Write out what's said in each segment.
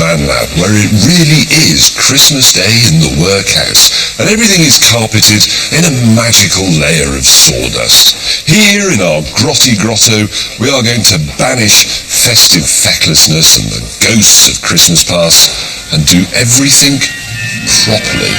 Man Lab, where it really is Christmas Day in the workhouse, and everything is carpeted in a magical layer of sawdust. Here in our grotty grotto, we are going to banish festive fecklessness and the ghosts of Christmas past, and do everything properly.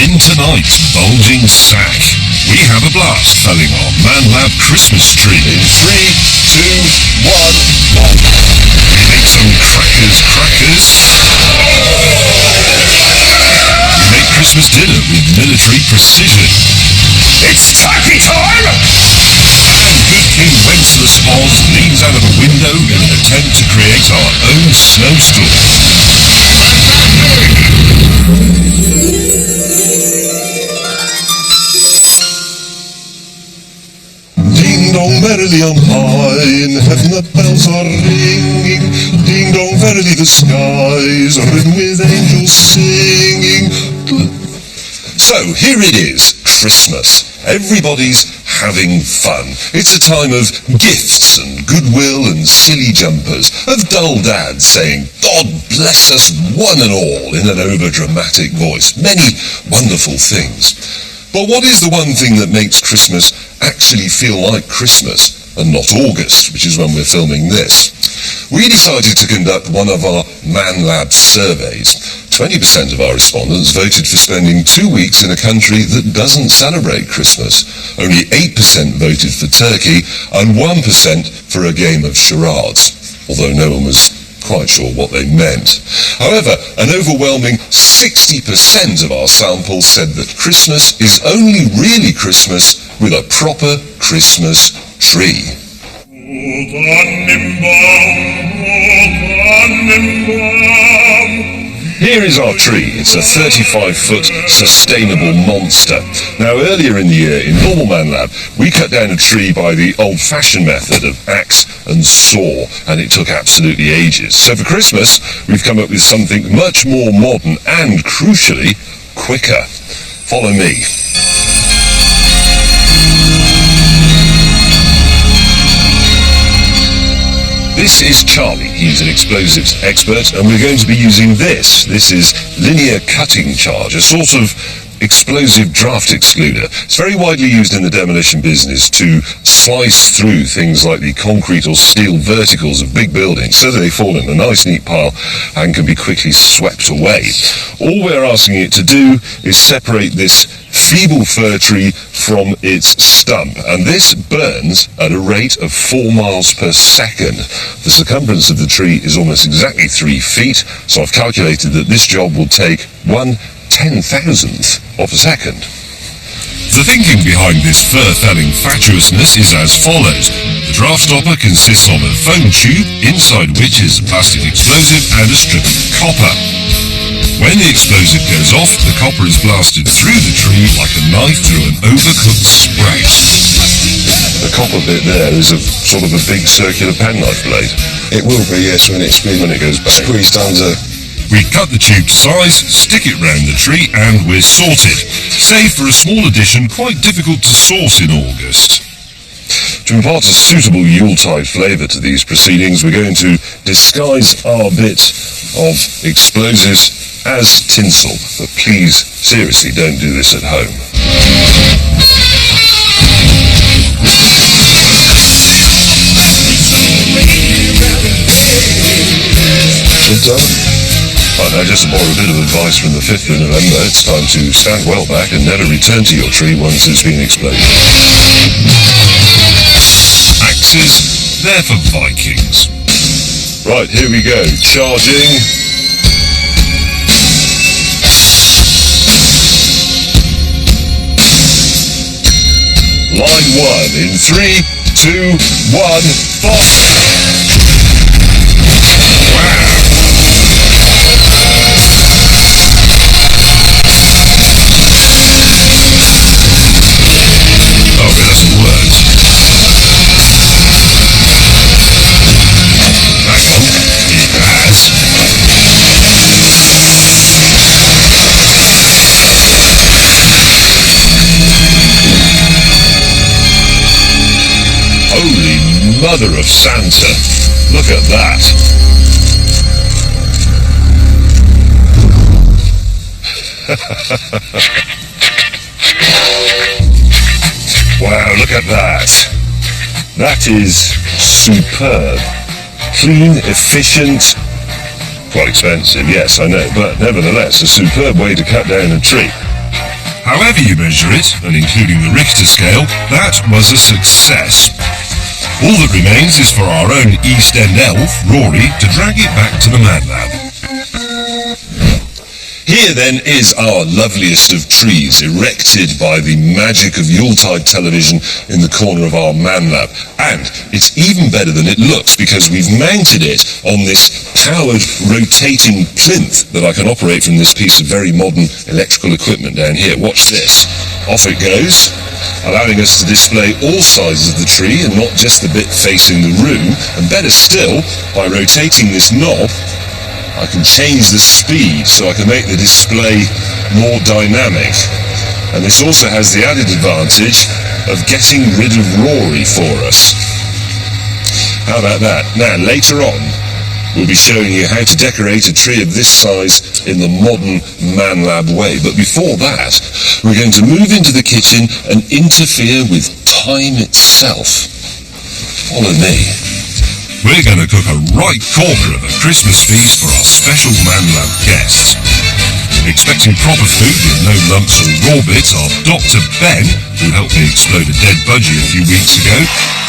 In tonight's bulging sack, we have a blast felling our Man Lab Christmas tree. In 3, 2, 1, We make some crackers. We make Christmas dinner with military precision. It's turkey time! And good King Wenceslas Oz leans out of a window in an attempt to create our own snowstorm. Ding dong merrily on high, in heaven the bells are ringing. Ding dong verily the skies are ridden with angels singing. So here it is, Christmas. Everybody's having fun. It's a time of gifts and goodwill and silly jumpers, of dull dads saying, God bless us one and all, in an over-dramatic voice. Many wonderful things. But what is the one thing that makes Christmas actually feel like Christmas and not August, which is when we're filming this? We decided to conduct one of our Man Lab surveys. 20% of our respondents voted for spending 2 weeks in a country that doesn't celebrate Christmas. Only 8% voted for Turkey and 1% for a game of charades, although no one was quite sure what they meant. However, an overwhelming 60% of our sample said that Christmas is only really Christmas with a proper Christmas tree. Here is our tree. It's a 35-foot sustainable monster. Now, earlier in the year, in Normal Man Lab, we cut down a tree by the old-fashioned method of axe and saw, and it took absolutely ages. So for Christmas, we've come up with something much more modern and, crucially, quicker. Follow me. This is Charlie. He's an explosives expert, and we're going to be using this. This is linear cutting charge, a sort of explosive draft excluder. It's very widely used in the demolition business to slice through things like the concrete or steel verticals of big buildings so that they fall in a nice neat pile and can be quickly swept away. All we're asking it to do is separate this feeble fir tree from its stump, and this burns at a rate of 4 miles per second. The circumference of the tree is almost exactly 3 feet, so I've calculated that this job will take 1/10,000th of a second. The thinking behind this fur-felling fatuousness is as follows. The draft stopper consists of a foam tube, inside which is a plastic explosive and a strip of copper. When the explosive goes off, the copper is blasted through the tree like a knife through an overcooked spray. The copper bit there is a sort of a big circular penknife blade. It will be, yes, when it's been When it goes back. squeezed under. We cut the tube to size, stick it round the tree, and we're sorted. Save for a small addition quite difficult to source in August. To impart a suitable Yuletide flavour to these proceedings, we're going to disguise our bit of explosives as tinsel. But please, seriously, don't do this at home. Right, now, just to borrow a bit of advice from the 5th of November, it's time to stand well back and never return to your tree once it's been exploded. Axes, they're for Vikings. Right, here we go. Charging. Line 1 in 3, 2, 1, fire! mother of Santa. Look at that. Wow, look at that. That is superb. Clean, efficient, quite expensive, yes, I know, but nevertheless a superb way to cut down a tree. However you measure it, and including the Richter scale, that was a success. All that remains is for our own East End elf, Rory, to drag it back to the Man Lab. Here then is our loveliest of trees, erected by the magic of Yuletide television in the corner of our Man Lab. And it's even better than it looks because we've mounted it on this powered rotating plinth that I can operate from this piece of very modern electrical equipment down here. Watch this. Off it goes, allowing us to display all sides of the tree and not just the bit facing the room. And better still, by rotating this knob, I can change the speed so I can make the display more dynamic. And this also has the added advantage of getting rid of Rory for us. How about that? Now, later on, we'll be showing you how to decorate a tree of this size in the modern Man Lab way. But before that, we're going to move into the kitchen and interfere with time itself. Follow me. We're going to cook a right corker of a Christmas feast for our special Man Lab guests. Expecting proper food with no lumps or raw bits are Dr. Ben, who helped me explode a dead budgie a few weeks ago,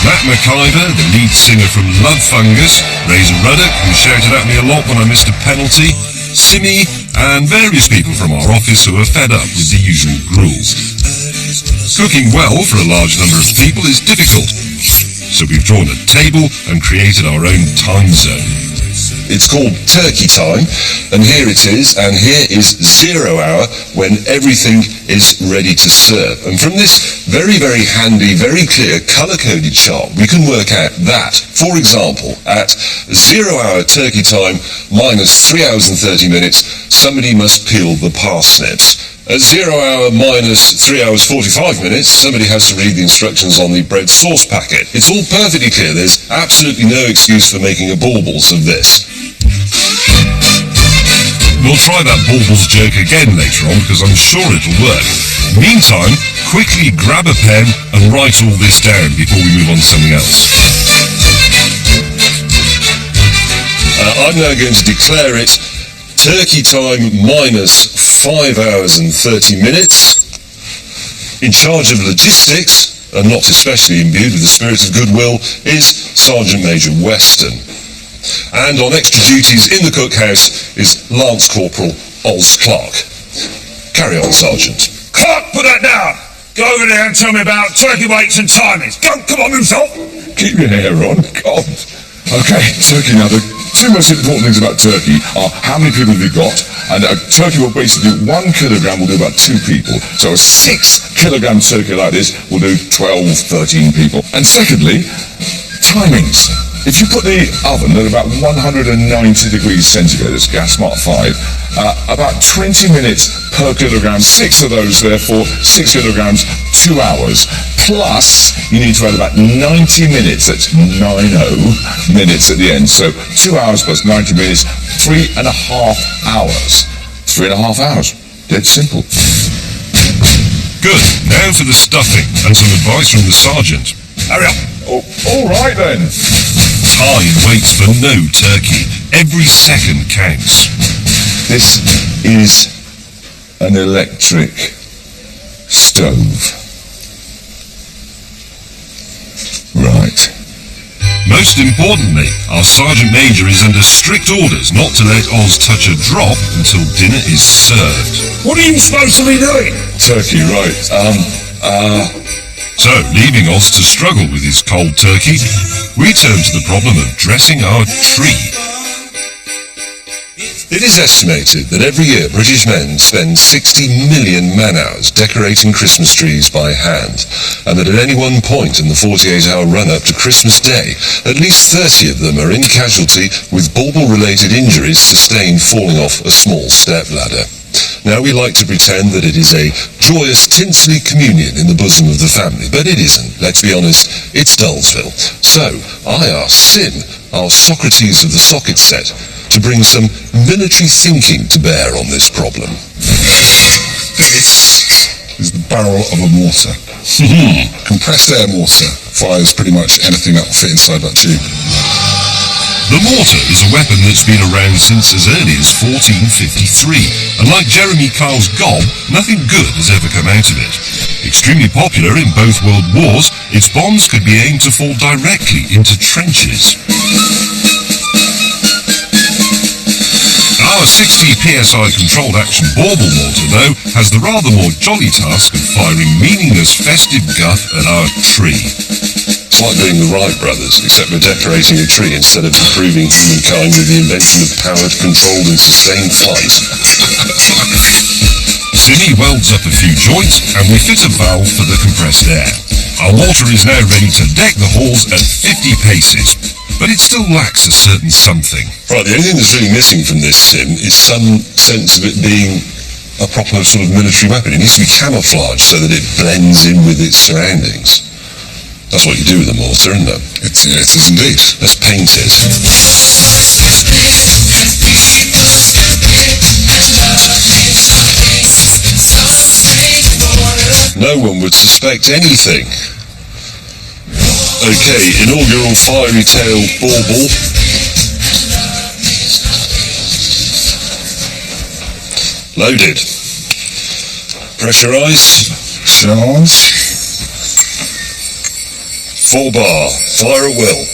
Matt McIver, the lead singer from Love Fungus, Razor Ruddock, who shouted at me a lot when I missed a penalty, Simi, and various people from our office who are fed up with the usual gruel. Cooking well for a large number of people is difficult, so we've drawn a table and created our own time zone. It's called Turkey Time, and here it is, and here is 0 hour when everything is ready to serve. And from this very, very handy, very clear colour-coded chart, we can work out that, for example, at 0 hour Turkey Time minus 3 hours and 30 minutes, somebody must peel the parsnips. At 0 hour minus 3 hours 45 minutes, somebody has to read the instructions on the bread sauce packet. It's all perfectly clear. There's absolutely no excuse for making a baubles of this. We'll try that baubles joke again later on because I'm sure it'll work. Meantime, quickly grab a pen and write all this down before we move on to something else. I'm now going to declare it Turkey Time minus 5 hours and 30 minutes. In charge of logistics, and not especially imbued with the spirit of goodwill, is Sergeant Major Weston. And on extra duties in the cookhouse is Lance Corporal Oz Clark. Carry on, Sergeant. Clark, put that down! Go over there and tell me about turkey weights and timings. Go, come on, move on! Keep your hair on, God. Okay, turkey now. The two most important things about turkey are how many people have you got, and a turkey will basically do 1 kilogram will do about 2 people. So a 6 kilogram turkey like this will do 12, 13 people. And secondly, timings. If you put the oven at about 190 degrees centigrade, it's gas smart 5, about 20 minutes per kilogram, 6 of those therefore, 6 kilograms, 2 hours. Plus, you need to add about 90 minutes, that's 90 minutes at the end. So 2 hours plus 90 minutes, 3.5 hours. 3.5 hours. Dead simple. Good. Now for the stuffing and some advice from the sergeant. Hurry up! Oh, all right then. Time waits for no turkey. Every second counts. This is an electric stove. Right. Most importantly, our Sergeant Major is under strict orders not to let Oz touch a drop until dinner is served. What are you supposed to be doing? Turkey, right. So, leaving Oz to struggle with his cold turkey, we turn to the problem of dressing our tree. It is estimated that every year British men spend 60 million man-hours decorating Christmas trees by hand, and that at any one point in the 48-hour run-up to Christmas Day, at least 30 of them are in casualty with bauble-related injuries sustained falling off a small step ladder. Now, we like to pretend that it is a joyous, tinselly communion in the bosom of the family, but it isn't. Let's be honest, it's Dullsville. So, I asked Sim, our Socrates of the Socket set, to bring some military thinking to bear on this problem. This is the barrel of a mortar. Compressed air mortar fires pretty much anything that will fit inside that tube. The mortar is a weapon that's been around since as early as 1453, and like Jeremy Kyle's gob, nothing good has ever come out of it. Extremely popular in both world wars, its bombs could be aimed to fall directly into trenches. Our 60 psi controlled action bauble mortar, though, has the rather more jolly task of firing meaningless festive guff at our tree. It's like being the Wright brothers, except we're decorating a tree instead of improving humankind with the invention of powered, controlled and sustained flight. Simmy welds up a few joints and we fit a valve for the compressed air. Our mortar is now ready to deck the halls at 50 paces, but it still lacks a certain something. Right, the only thing that's really missing from this, Sim, is some sense of it being a proper sort of military weapon. It needs to be camouflaged so that it blends in with its surroundings. That's what you do with a mortar, isn't it? It is indeed. Let's paint it. No one would suspect anything. Okay, inaugural fiery tail bauble. Loaded. Pressurise. Charge. 4 bar. Fire at will.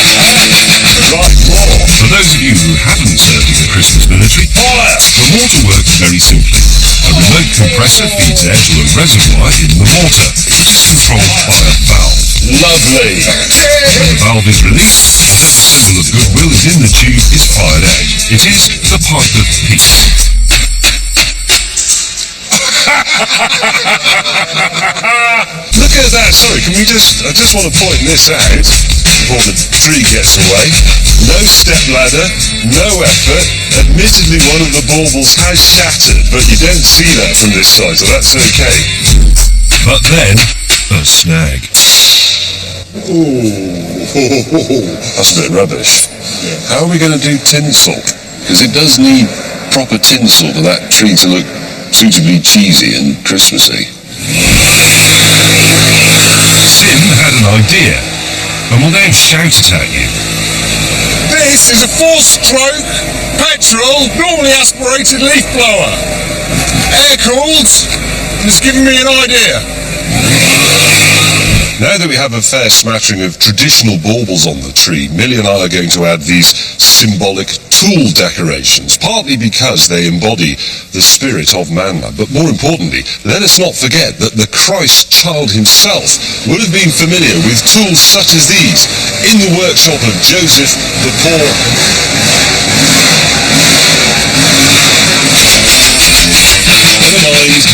Right, more. For those of you who haven't served in the Christmas military, Fire! the mortar works very simply. A remote compressor feeds air to a reservoir in the mortar, which is controlled by a valve. Lovely. When the valve is released, whatever symbol of goodwill is in the tube is fired out. It is the pipe of peace. Look at that. Sorry, I just want to point this out before the tree gets away. No step ladder, no effort. Admittedly, one of the baubles has shattered, but you don't see that from this side, so that's okay. But then, a snag. Ooh, that's a bit rubbish. How are we going to do tinsel? Because it does need proper tinsel for that tree to look suitably cheesy and Christmassy. Sim had an idea, and will now shout it at you. This is a 4-stroke, petrol, normally aspirated leaf blower. Air-cooled, and it's giving me an idea. Now that we have a fair smattering of traditional baubles on the tree, Millie and I are going to add these symbolic tool decorations, partly because they embody the spirit of Manma, but more importantly, let us not forget that the Christ child himself would have been familiar with tools such as these in the workshop of Joseph the Poor. Never mind.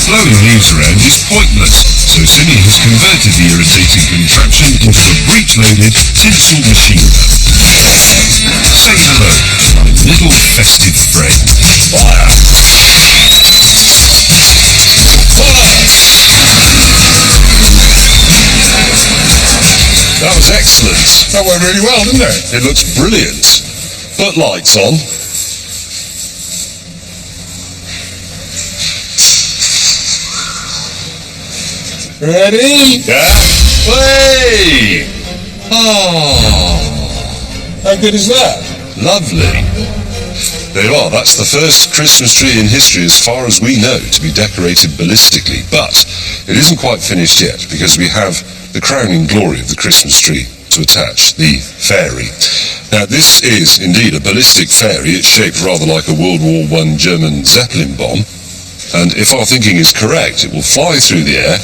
Throwing leaves around is pointless, so Simmy has converted the irritating contraption into a breech-loaded tinsel machine gun. Say hello to my little festive friend. Fire! Fire! That was excellent. That went really well, didn't it? It looks brilliant. Put lights on. Ready? Yeah. Hey! Oh, How good is that? lovely. There you are. That's the first Christmas tree in history, as far as we know, to be decorated ballistically. But it isn't quite finished yet, because we have the crowning glory of the Christmas tree to attach, the fairy. Now, this is indeed a ballistic fairy. It's shaped rather like a World War I German Zeppelin bomb. And if our thinking is correct, it will fly through the air,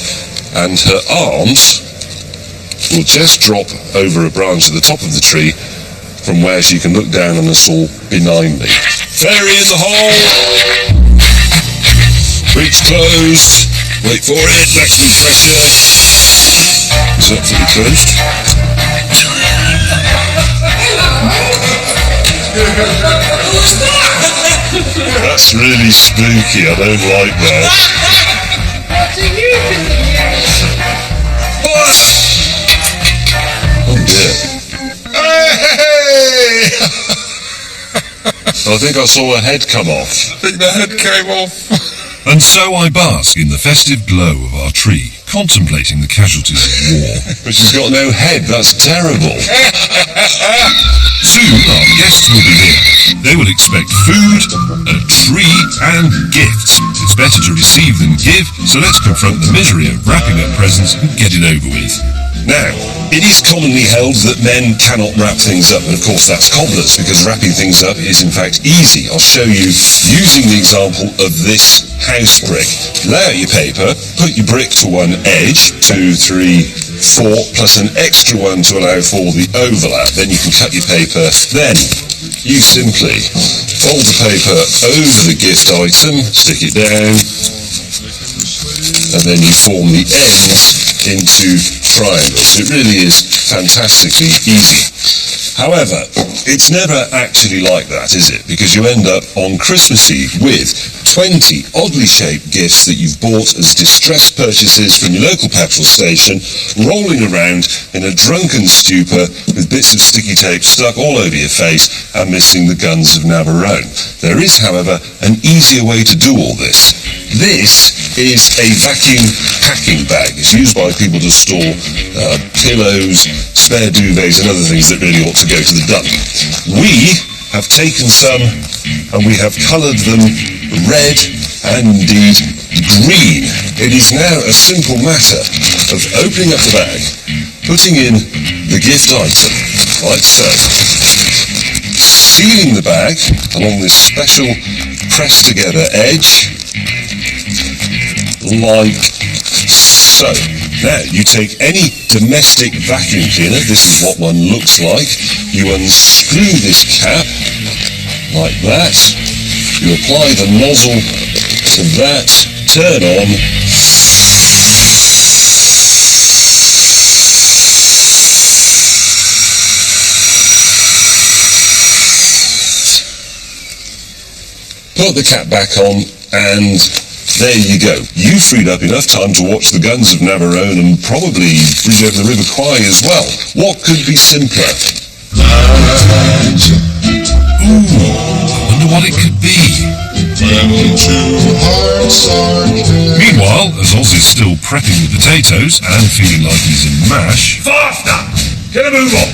and her arms will just drop over a branch at the top of the tree, from where she can look down on us all benignly. Fairy in the hole! Breech closed. Wait for it, maximum pressure. Is that fully closed? That's really spooky. I don't like that. What do you think? Oh dear. Hey! I think I saw a head come off. I think the head came off. And so I bask in the festive glow of our tree, contemplating the casualties of war. But she's got no head. That's terrible. Soon our guests will be here. They will expect food, a tree, and gifts. It's better to receive than give, so let's confront the misery of wrapping up presents and get it over with. Now, it is commonly held that men cannot wrap things up, and of course that's cobblers, because wrapping things up is in fact easy. I'll show you using the example of this house brick. Lay out your paper, put your brick to one edge, 2, 3, 4, plus an extra one to allow for the overlap. Then you can cut your paper. Then you simply fold the paper over the gift item, stick it down, and then you form the ends into triangles. It really is fantastically easy. However, it's never actually like that, is it? Because you end up on Christmas Eve with 20 oddly shaped gifts that you've bought as distressed purchases from your local petrol station, rolling around in a drunken stupor with bits of sticky tape stuck all over your face and missing the guns of Navarone. There is, however, an easier way to do all this. This is a vacuum packing bag. It's used by people to store pillows, spare duvets and other things that really ought to go to the dump. We have taken some and we have coloured them red and indeed green. It is now a simple matter of opening up the bag, putting in the gift item, like so, sealing the bag along this special pressed together edge, like so. Now, you take any domestic vacuum cleaner, this is what one looks like, you unscrew this cap, like that, you apply the nozzle to that, turn on, put the cap back on, and there you go. You freed up enough time to watch the Guns of Navarone and probably bridge over the River Kwai as well. What could be simpler? Ooh, I wonder what it could be. Meanwhile, as Oz is still prepping the potatoes and feeling like he's in mash... Faster! Get a move on!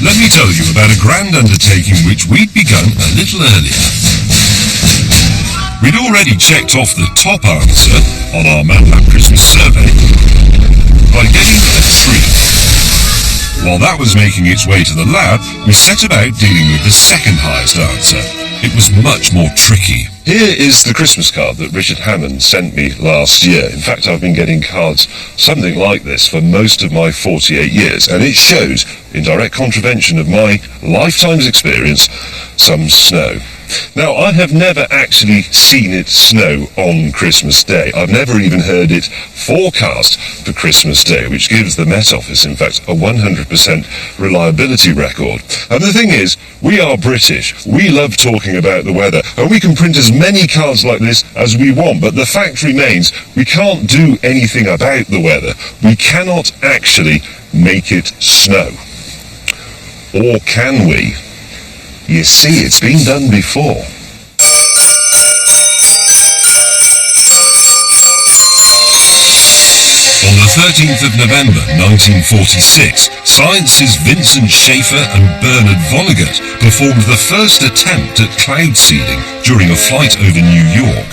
Let me tell you about a grand undertaking which we'd begun a little earlier. We'd already checked off the top answer on our ManLab Christmas survey by getting a tree. While that was making its way to the lab, we set about dealing with the second highest answer. It was much more tricky. Here is the Christmas card that Richard Hammond sent me last year. In fact, I've been getting cards something like this for most of my 48 years, and it shows, in direct contravention of my lifetime's experience, some snow. Now, I have never actually seen it snow on Christmas Day. I've never even heard it forecast for Christmas Day, which gives the Met Office, in fact, a 100% reliability record. And the thing is, we are British. We love talking about the weather, and we can print as many cards like this as we want, but the fact remains, we can't do anything about the weather. We cannot actually make it snow. Or can we? You see, it's been done before. On the 13th of November 1946, Science's Vincent Schaefer and Bernard Vonnegut performed the first attempt at cloud seeding during a flight over New York.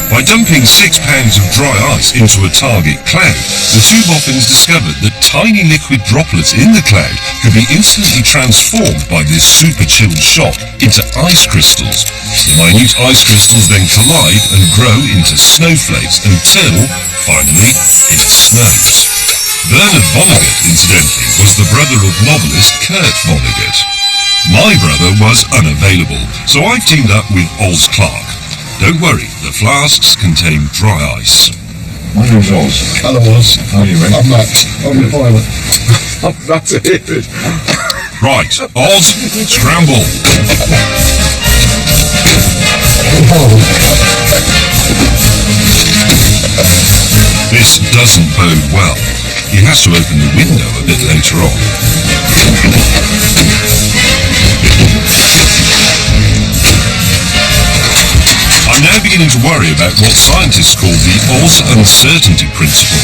By dumping 6 pounds of dry ice into a target cloud, the two boffins discovered that tiny liquid droplets in the cloud could be instantly transformed by this super chilled shock into ice crystals. The minute ice crystals then collide and grow into snowflakes until, finally, it snows. Bernard Vonnegut, incidentally, was the brother of novelist Kurt Vonnegut. My brother was unavailable, so I've teamed up with Oz Clarke. Don't worry, the flasks contain dry ice. My name's Oz. Hello, Oz. How are you, mate? I'm Matt. I'm the pilot. I'm glad to hear it. Right, Oz, scramble. This doesn't bode well. He has to open the window a bit later on. I'm now beginning to worry about what scientists call the Oz uncertainty principle,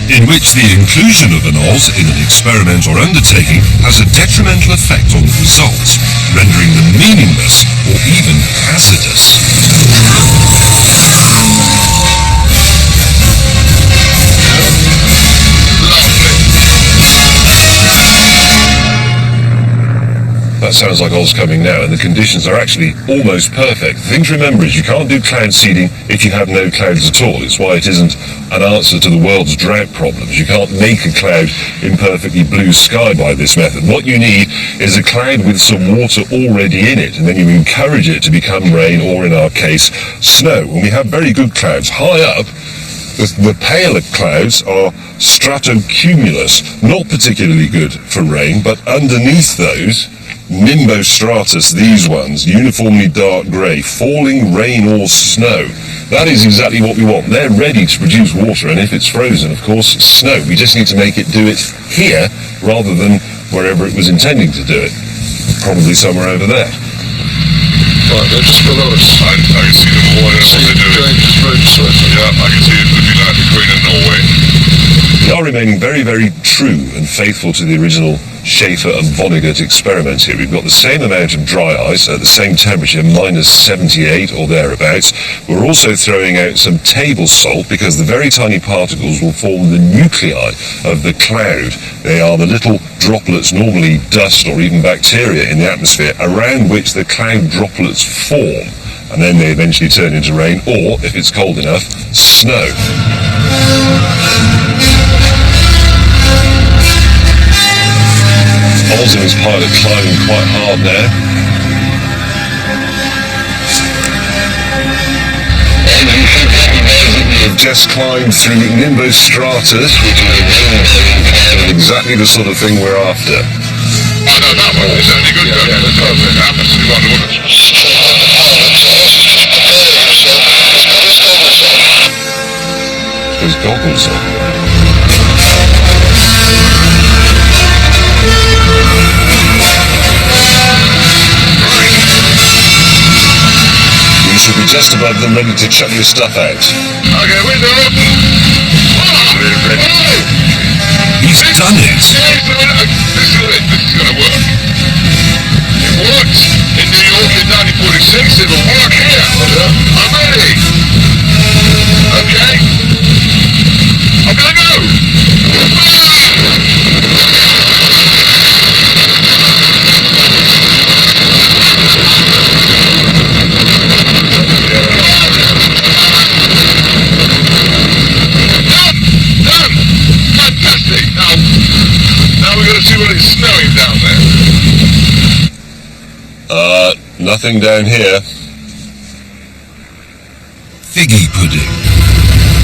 in which the inclusion of an Oz in an experiment or undertaking has a detrimental effect on the results, rendering them meaningless or even hazardous. That sounds like Oz coming now, and the conditions are actually almost perfect. The thing to remember is you can't do cloud seeding if you have no clouds at all. It's why it isn't an answer to the world's drought problems. You can't make a cloud in perfectly blue sky by this method. What you need is a cloud with some water already in it, and then you encourage it to become rain, or in our case, snow. And we have very good clouds. High up, the paler clouds are stratocumulus, not particularly good for rain, but underneath those, nimbostratus, these ones, uniformly dark grey, falling rain or snow. That is exactly what we want. They're ready to produce water, and if it's frozen, of course, snow. We just need to make it do it here rather than wherever it was intending to do it. Probably somewhere over there. Right, they're just below us. I can see them all. I know what they're doing. James Road Surfer. Yeah, I can see it looking like the Queen of Norway. We are remaining very, very true and faithful to the original Schaefer and Vonnegut experiments here. We've got the same amount of dry ice at the same temperature, minus 78 or thereabouts. We're also throwing out some table salt because the very tiny particles will form the nuclei of the cloud. They are the little droplets, normally dust or even bacteria in the atmosphere, around which the cloud droplets form. And then they eventually turn into rain, or, if it's cold enough, snow. Oz and his pilot climbing quite hard there. We've just climbed through nimbostratus, which is exactly the sort of thing we're after. I know that one. Is that any good? Yeah, that's perfect. Absolutely wonderful. His goggles on. You should be just above them, ready to chuck your stuff out. Okay, window open. He's done it. This is going to work. It worked in New York in 1946. It'll work here. I'm ready. Okay. I'm going to go. Done. Fantastic. Now we're going to see what it's snowing down there. Nothing down here. Figgy pudding.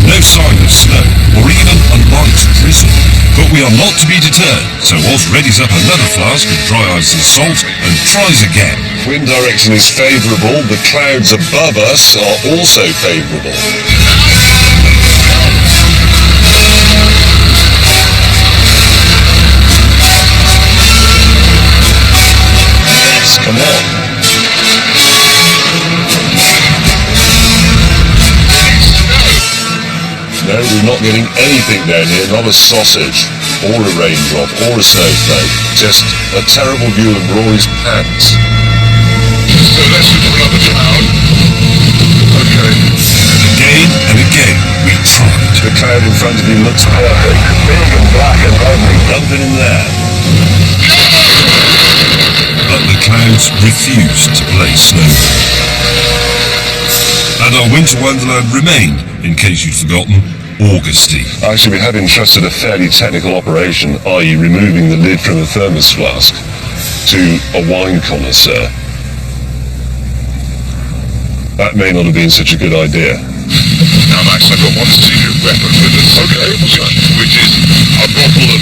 No sign of snow, or even a light drizzle. But we are not to be deterred, so Oz readies up another flask of dry ice and salt and tries again. Wind direction is favourable. The clouds above us are also favourable. Yes, come on. No, we're not getting anything down here, not a sausage, or a raindrop, or a snowflake. Just a terrible view of Rory's pants. So let's look for another cloud. Okay. Again and again, we tried. The cloud in front of you looks perfect. Big and black and ugly. Dump it in there. But the clouds refused to play snowball. And our winter wonderland remained, in case you'd forgotten, Augusty. Actually, we had entrusted a fairly technical operation, i.e. removing the lid from a thermos flask, to a wine connoisseur. That may not have been such a good idea. Now, Max, I've got one secret weapon with us. Okay, what's that? Which is a bottle of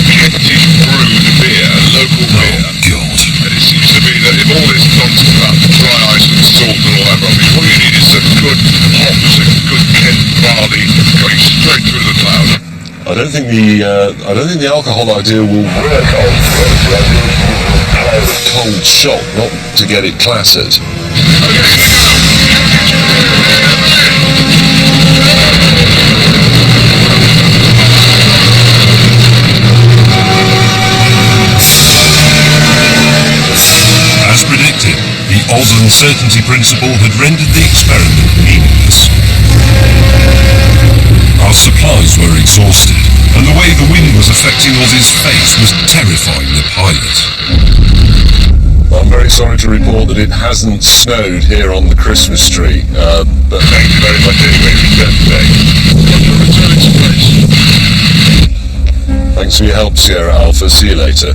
Kentish brewed beer, local beer. God. And it seems to me that if all this nonsense about dry ice and salt and all that rubbish, all you need is some good hops and good Kent barley going straight through the cloud. I don't think the alcohol idea will work on cold shot, not to get it clattered. As predicted, the Oz uncertainty principle had rendered the experiment meaningless. Our supplies were exhausted, and the way the wind was affecting Oz's face was terrifying the pilot. I'm very sorry to report that it hasn't snowed here on the Christmas tree, but Thank you very much anyway for that today. Roger, return express. thanks for your help, Sierra Alpha. See you later.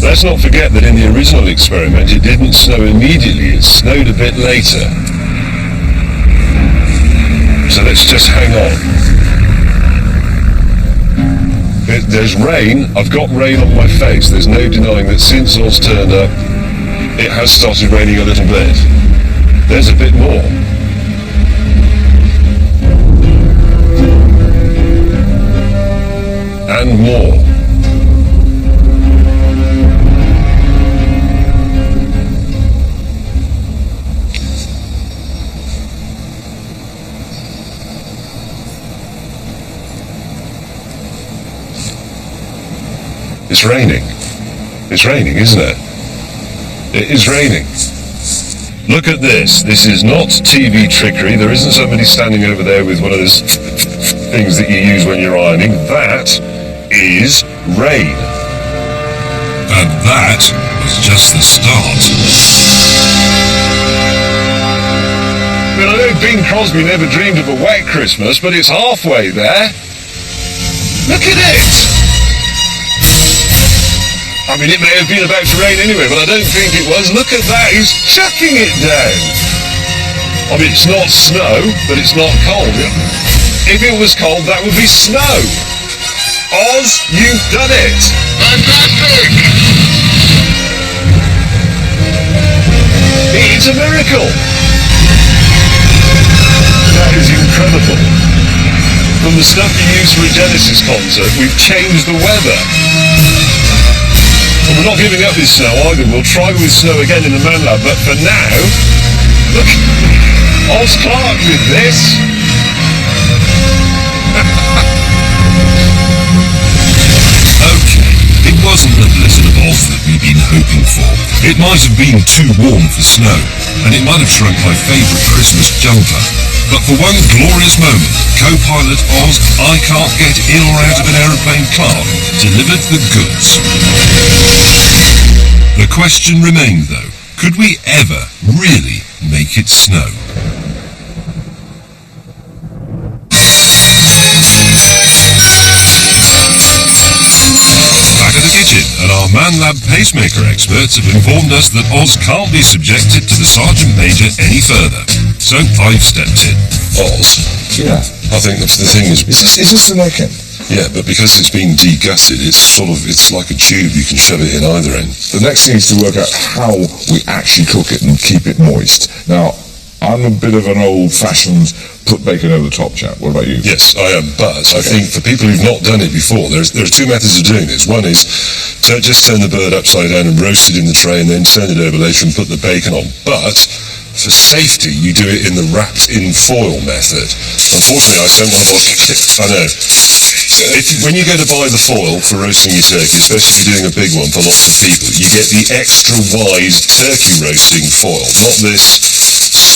Let's not forget that in the original experiment it didn't snow immediately, it snowed a bit later. So let's just hang on. There's rain, I've got rain on my face, there's no denying that since Oz turned up, it has started raining a little bit. There's a bit more. And more. It's raining. It's raining, isn't it? It is raining. Look at this. This is not TV trickery. There isn't somebody standing over there with one of those things that you use when you're ironing. That is rain. And that was just the start. Well, I know Bing Crosby never dreamed of a wet Christmas, but it's halfway there. Look at it! I mean, it may have been about to rain anyway, but I don't think it was. Look at that, he's chucking it down. I mean, it's not snow, but it's not cold. If it was cold, that would be snow. Oz, you've done it. Fantastic! It's a miracle. That is incredible. From the stuff you used for a Genesis concert, we've changed the weather. And we're not giving up this snow either. We'll try with snow again in the Man Lab, but for now, look, Oz Clarke with this. Okay, it wasn't the Blizzard of Oz that we'd been hoping for. It might have been too warm for snow, and it might have shrunk my favourite Christmas jumper. But for one glorious moment, co-pilot Oz, I can't get in or out of an aeroplane Clarke, delivered the goods. The question remained though, could we ever really make it snow? Back at the kitchen, and our Man Lab pacemaker experts have informed us that Oz can't be subjected to the Sergeant Major any further. So I've stepped in. Oz, Yeah. I think that's the thing is Is this the neck end? yeah, but because it's been degutted, it's like a tube. You can shove it in either end. The next thing is to work out how we actually cook it and keep it moist. Now, I'm a bit of an old-fashioned put bacon over the top chap. What about you? Yes, I am. But I think for people who've not done it before, there are two methods of doing this. One is to just turn the bird upside down and roast it in the tray, and then turn it over later and put the bacon on. But for safety, you do it in the wrapped-in foil method. Unfortunately, I don't want to buy. I know. When you go to buy the foil for roasting your turkey, especially if you're doing a big one for lots of people, you get the extra wide turkey roasting foil, not this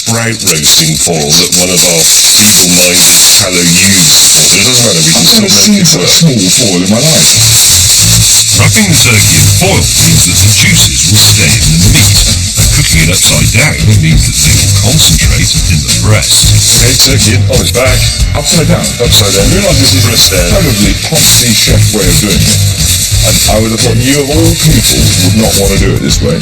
sprout roasting foil that one of our feeble-minded fellow users bought. But it doesn't matter, we can I've still never make seen it such work. small foil in my life. Wrapping the turkey in foil means that the juices will stay in the meat, and cooking it upside down means that they will concentrate in the breast. Okay, turkey in, on its back, Upside down. upside down. I realise this is Breast a down. incredibly poxy chef way of doing it. And I would have thought you of all people would not want to do it this way.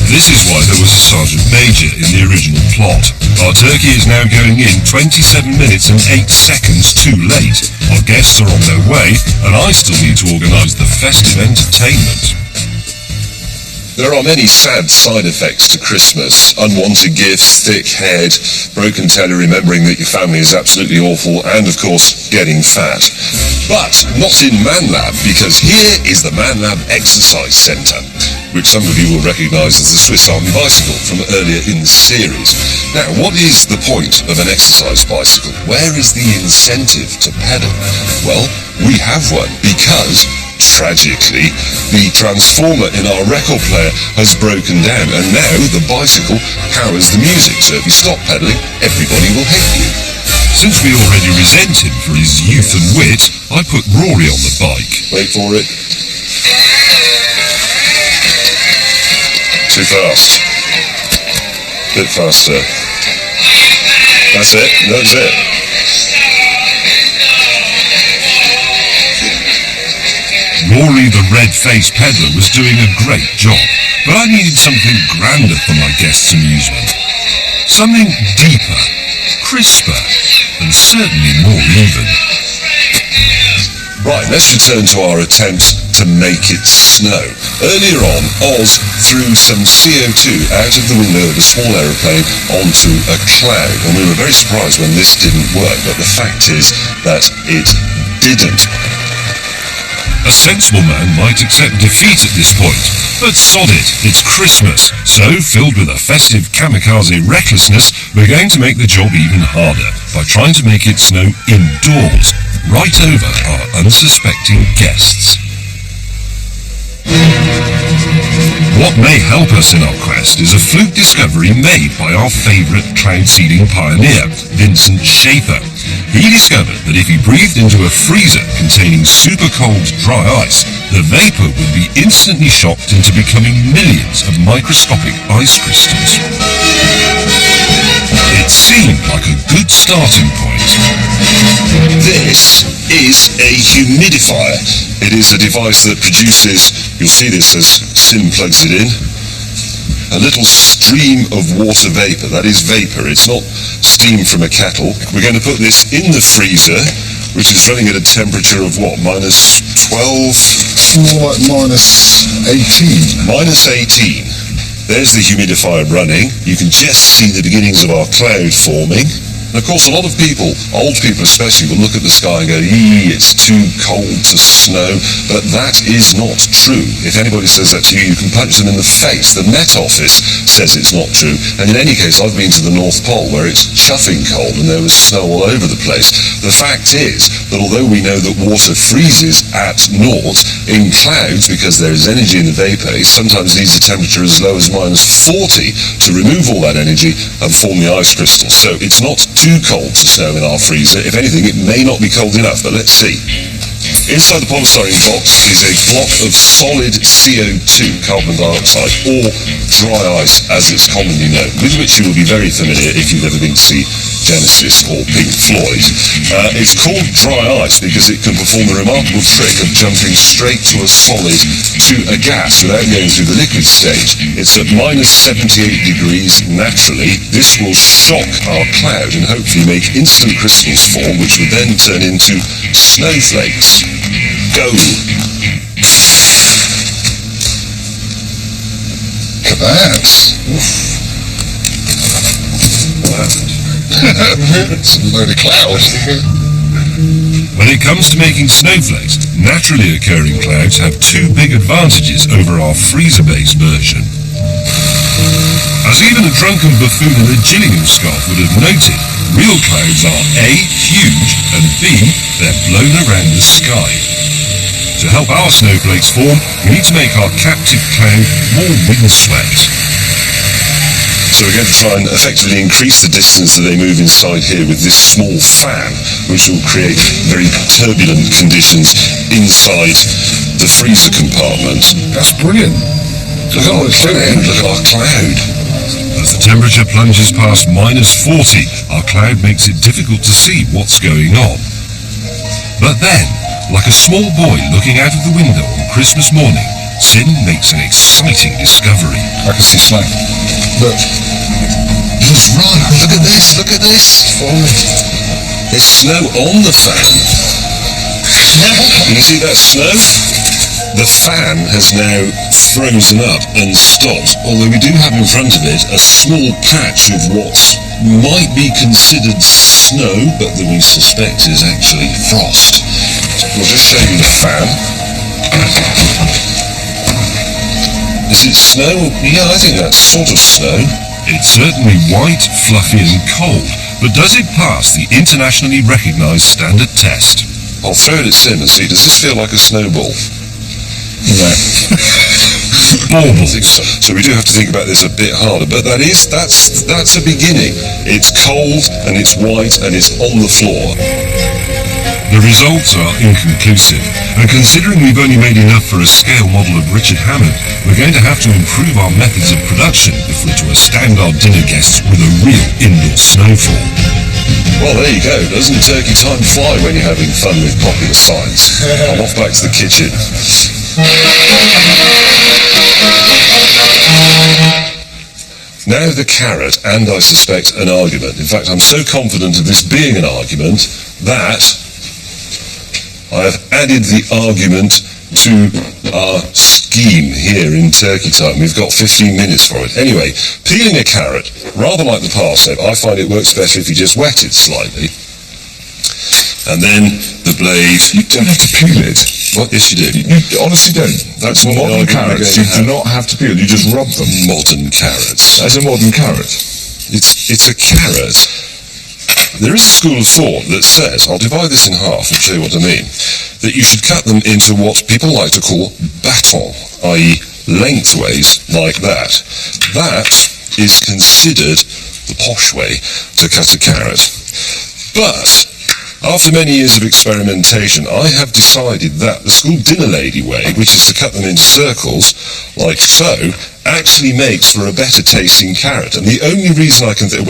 This is why there was a Sergeant Major in the original plot. Our turkey is now going in 27 minutes and 8 seconds too late. Our guests are on their way, and I still need to organise the festive entertainment. There are many sad side effects to Christmas. Unwanted gifts, thick head, broken telly, remembering that your family is absolutely awful, and of course, getting fat. But not in ManLab, because here is the ManLab Exercise Centre, which some of you will recognise as the Swiss Army bicycle from earlier in the series. Now, what is the point of an exercise bicycle? Where is the incentive to pedal? Well, we have one, because tragically, the transformer in our record player has broken down, and now the bicycle powers the music. So if you stop pedalling, everybody will hate you. Since we already resent him for his youth and wit, I put Rory on the bike. Wait for it. Too fast. Bit faster. That's it. That's it. Rory the red-faced peddler was doing a great job, but I needed something grander for my guests' amusement. Something deeper, crisper, and certainly more even. Right, let's return to our attempt to make it snow. Earlier on, Oz threw some CO2 out of the window of a small aeroplane onto a cloud, and we were very surprised when this didn't work, but the fact is that it didn't. A sensible man might accept defeat at this point, but sod it, it's Christmas, so filled with a festive kamikaze recklessness, we're going to make the job even harder by trying to make it snow indoors, right over our unsuspecting guests. What may help us in our quest is a fluke discovery made by our favourite cloud seeding pioneer, Vincent Schaefer. He discovered that if he breathed into a freezer containing super cold dry ice, the vapour would be instantly shocked into becoming millions of microscopic ice crystals. It seemed like a good starting point. This is a humidifier. It is a device that produces, you'll see this as Sim plugs it in, a little stream of water vapour. That is vapour, it's not steam from a kettle. We're going to put this in the freezer, which is running at a temperature of what, minus 12? More like minus 18. Minus 18. There's the humidifier running. You can just see the beginnings of our cloud forming. And of course, a lot of people, old people especially, will look at the sky and go, "Eee, it's too cold to snow." But that is not true. If anybody says that to you, you can punch them in the face. The Met Office says it's not true. And in any case, I've been to the North Pole where it's chuffing cold and there was snow all over the place. The fact is that although we know that water freezes at naught, in clouds, because there is energy in the vapour, it sometimes needs a temperature as low as minus 40 to remove all that energy and form the ice crystals. So it's not too cold to snow in our freezer. If anything, it may not be cold enough, but let's see. Inside the polystyrene box is a block of solid CO2, carbon dioxide, or dry ice as it's commonly known, with which you will be very familiar if you've ever been to see Genesis or Pink Floyd. It's called dry ice because it can perform the remarkable trick of jumping straight to a solid to a gas without going through the liquid stage. It's at minus 78 degrees naturally. This will shock our cloud and hopefully make instant crystals form, which would then turn into snowflakes. Go! Look at that. It's a load of clouds. When it comes to making snowflakes, naturally occurring clouds have two big advantages over our freezer-based version. As even a drunken buffoon in a Gillingham scarf would have noted, real clouds are A, huge, and B, they're blown around the sky. To help our snowflakes form, we need to make our captive cloud more windswept. So we're going to try and effectively increase the distance that they move inside here with this small fan, which will create very turbulent conditions inside the freezer compartment. That's brilliant. Look at our cloud. Look at our cloud. As the temperature plunges past minus 40, our cloud makes it difficult to see what's going on. But then, like a small boy looking out of the window on Christmas morning, Sim makes an exciting discovery. I can see snow. Look. That's right. Look at this. Look at this. There's snow on the fan. Can you see that snow? The fan has now frozen up and stopped, although we do have in front of it a small patch of what might be considered snow, but that we suspect is actually frost. We'll just show you the fan. Is it snow? Yeah, I think that's sort of snow. It's certainly white, fluffy and cold, but does it pass the internationally recognised standard test? I'll throw it at Sim and see, does this feel like a snowball? No. Bauble. So we do have to think about this a bit harder, but that's a beginning. It's cold and it's white and it's on the floor. The results are inconclusive, and considering we've only made enough for a scale model of Richard Hammond, we're going to have to improve our methods of production if we're to stand our dinner guests with a real indoor snowfall. Well, there you go. Doesn't turkey time fly when you're having fun with popular science? I'm off back to the kitchen. Now the carrot, and I suspect an argument. In fact, I'm so confident of this being an argument that I have added the argument to our scheme here in turkey time. We've got 15 minutes for it. Anyway, peeling a carrot, rather like the parsnip, I find it works better if you just wet it slightly. And then the blade... You don't have to peel it. What? Yes, you do. You honestly don't. That's what modern carrots. You do not have to peel. You just rub them. Modern carrots. That's a modern carrot. It's a carrot. There is a school of thought that says, I'll divide this in half and show you what I mean, that you should cut them into what people like to call bâtons, i.e. lengthways like that. That is considered the posh way to cut a carrot. But after many years of experimentation, I have decided that the school dinner lady way, which is to cut them into circles, like so, actually makes for a better tasting carrot. And the only reason I can think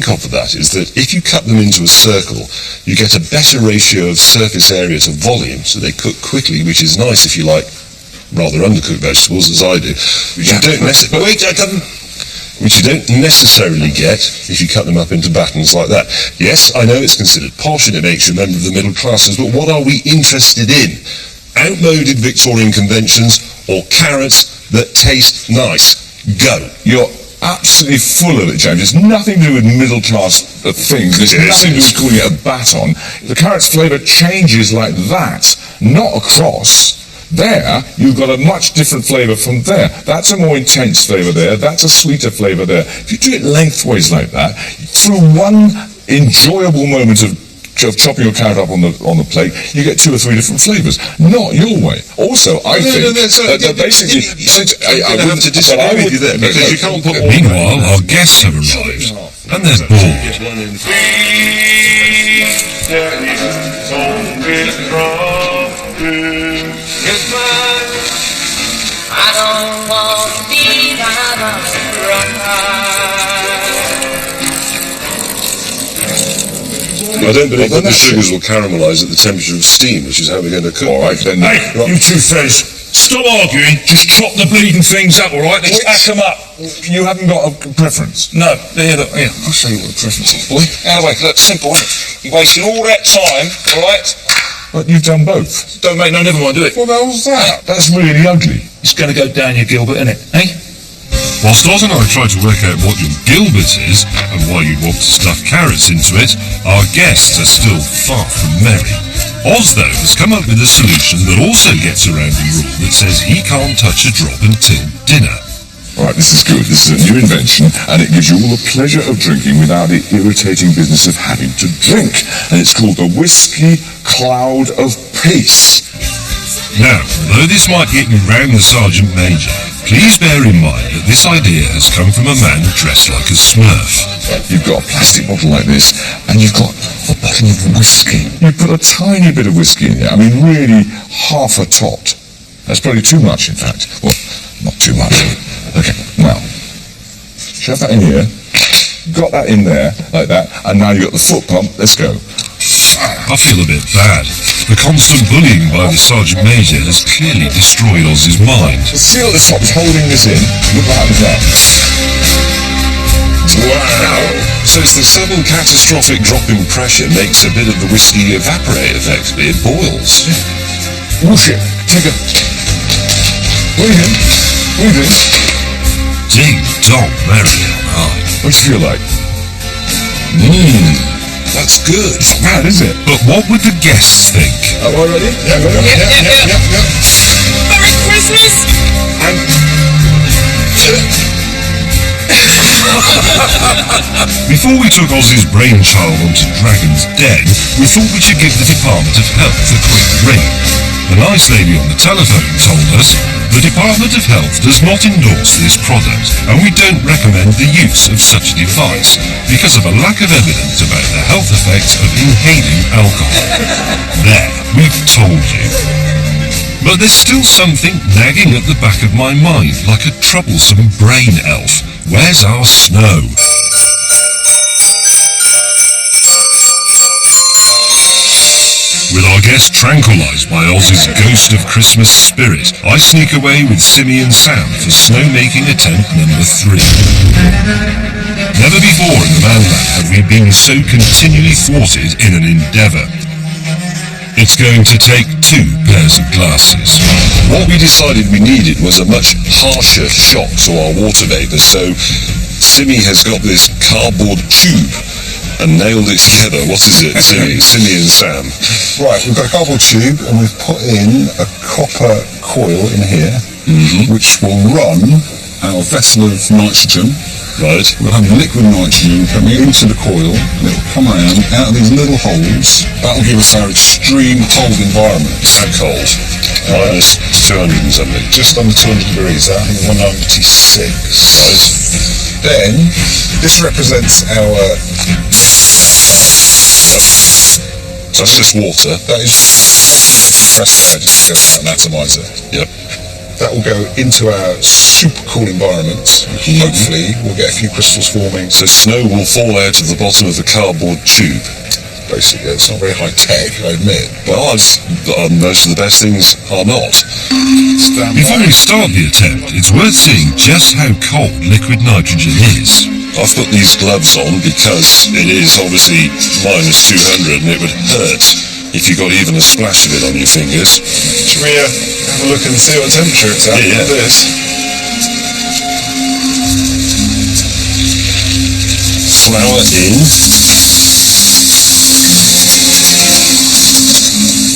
of for that is that if you cut them into a circle, you get a better ratio of surface area to volume, so they cook quickly, which is nice if you like rather undercooked vegetables, as I do. Which you don't necessarily get if you cut them up into battens like that. Yes, I know it's considered posh and it makes you a member of the middle classes, but what are we interested in? Outmoded Victorian conventions or carrots that taste nice? Go. You're absolutely full of it, James. It's nothing to do with middle class things. It's nothing to do with calling it a baton. The carrot's flavour changes like that, not across. There, you've got a much different flavour from there. That's a more intense flavour there. That's a sweeter flavour there. If you do it lengthways like that, through one enjoyable moment of chopping your carrot up on the plate, you get 2 or 3 different flavours. Not your way. Also, I think that basically... I have to disagree with you there, because you can't put... Meanwhile, our guests have arrived, and they're bored. I don't want to be I don't believe that the sugars will caramelise at the temperature of steam, which is how we're going to cook. All right, then... Hey, you two fellas, stop arguing. Just chop the bleeding things up, all right? Let's hack them up. You haven't got a preference? No, here, look, here. I'll show you what the preference is, boy. Anyway, look, simple, isn't it? You wasted all that time, all right? But you've done both. Don't make no, never mind, do it. What the hell's that? That's really ugly. It's going to go down your Gilbert, isn't it, eh? Whilst Oz and I try to work out what your Gilbert is and why you'd want to stuff carrots into it, our guests are still far from merry. Oz, though, has come up with a solution that also gets around the rule that says he can't touch a drop until dinner. Right, this is good. This is a new invention, and it gives you all the pleasure of drinking without the irritating business of having to drink. And it's called the Whiskey Cloud of Peace. Now, although this might get you round the Sergeant Major, please bear in mind that this idea has come from a man dressed like a Smurf. You've got a plastic bottle like this, and you've got a bottle of whiskey. You put a tiny bit of whiskey in there. I mean, really, half a tot. That's probably too much, in fact. Well, not too much. Okay, now, shove that in here. Got that in there, like that, and now you've got the foot pump. Let's go. I feel a bit bad. The constant bullying by the Sergeant Major has clearly destroyed Oz's mind. See at the top, it's holding this in. Look what happens now. Wow! So it's the sudden catastrophic drop in pressure makes a bit of the whiskey evaporate effectively. It boils. Whoosh it. Take a... Breathe in. Breathe in. Ding dong, merrily on high. What's it feel like? That's good. It's not bad, is it? But what would the guests think? Are we ready? Yeah, ready? Yeah. Merry Christmas! Before we took Oz's brainchild onto Dragon's Den, we thought we should give the Department of Health a quick ring. The nice lady on the telephone told us the Department of Health does not endorse this product, and we don't recommend the use of such a device because of a lack of evidence about the health effects of inhaling alcohol. There, we've told you. But there's still something nagging at the back of my mind, like a troublesome brain elf. Where's our snow? With our guest tranquilised by Oz's ghost of Christmas spirit, I sneak away with Simmy and Sam for snowmaking attempt number 3. Never before in the Manland have we been so continually thwarted in an endeavour. It's going to take 2 pairs of glasses. What we decided we needed was a much harsher shock to our water vapour, so Simmy has got this cardboard tube and nailed it together. What is it, Simmy? Simmy and Sam. Right, we've got a cardboard tube and we've put in a copper coil in here, which will run our vessel of nitrogen. Right. We'll have liquid nitrogen coming into the coil and it will come around out of these little holes. That will give us our extreme cold environment. How cold? Minus 200 and something. Just under 200 degrees, I think 196. Right. Then, this represents our... That's just water. That is... Press there, just go down, an atomizer. Yep. That will go into our super cool environment. Hopefully, we'll get a few crystals forming. So snow will fall out of the bottom of the cardboard tube. Basically, it's not very high tech, I admit. Well, most of the best things are not. Before we start the attempt, it's worth seeing just how cold liquid nitrogen is. I've put these gloves on because it is obviously minus 200 and it would hurt if you got even a splash of it on your fingers. Should we have a look and see what temperature it's at? Yeah. With this? Flour in.